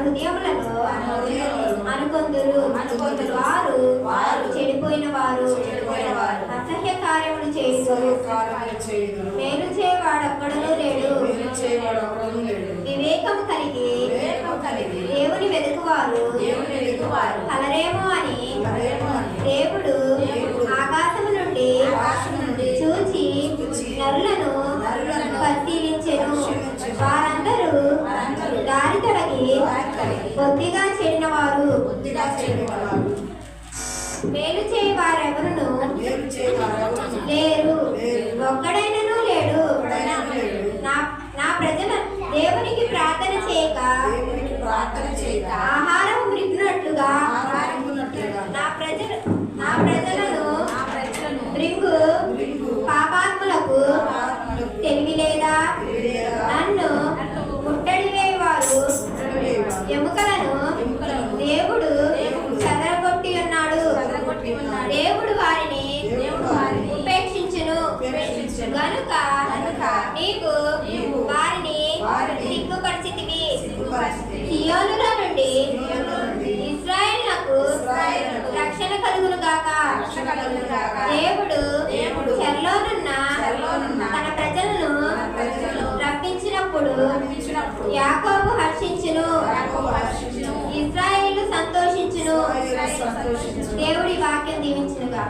హృదయములలో అనుకొందురు వారు చెడిపోయిన వారు అసహ్య కార్యములు చేయుదురు మేలు చేయవాడొక్కడును లేడు వివేకము కలిగి దేవుని వెతుకువారు కలరేమో అని దేవుడు ఆకాశము నుండి చూచి నరులను పరిశీలించెను. వారందరూ దారి తొలగి కొద్దిగా చెడిన వారు మేలు చేయ వారెవరును లేరు, ఒక్కడైనను లేడు. నా ప్రజలు దేవునికి ప్రార్థన చేయక ఆహారం మృగినట్లుగా నా ప్రజలను మృంగు పాపాత్ములకు తెలివి లేదా? నన్ను ముట్టడి వేయవారు ఎముకలను దేవుడు చెదరగొట్టి ఉన్నాడు. దేవుడు వారిని ఉపేక్షించును గనుక నీవు వారిని సిగ్గుపరిచితివి. సియోనులో నుండి ఇశ్రాయేలునకు రక్షణ కలుగును గాక. దేవుడు చెరలోనున్న తన ప్రజలను రప్పించినప్పుడు యాకోబు హర్షించును, ఇశ్రాయేలు సంతోషించును. దేవుడి వాక్యం దీవించునుగా.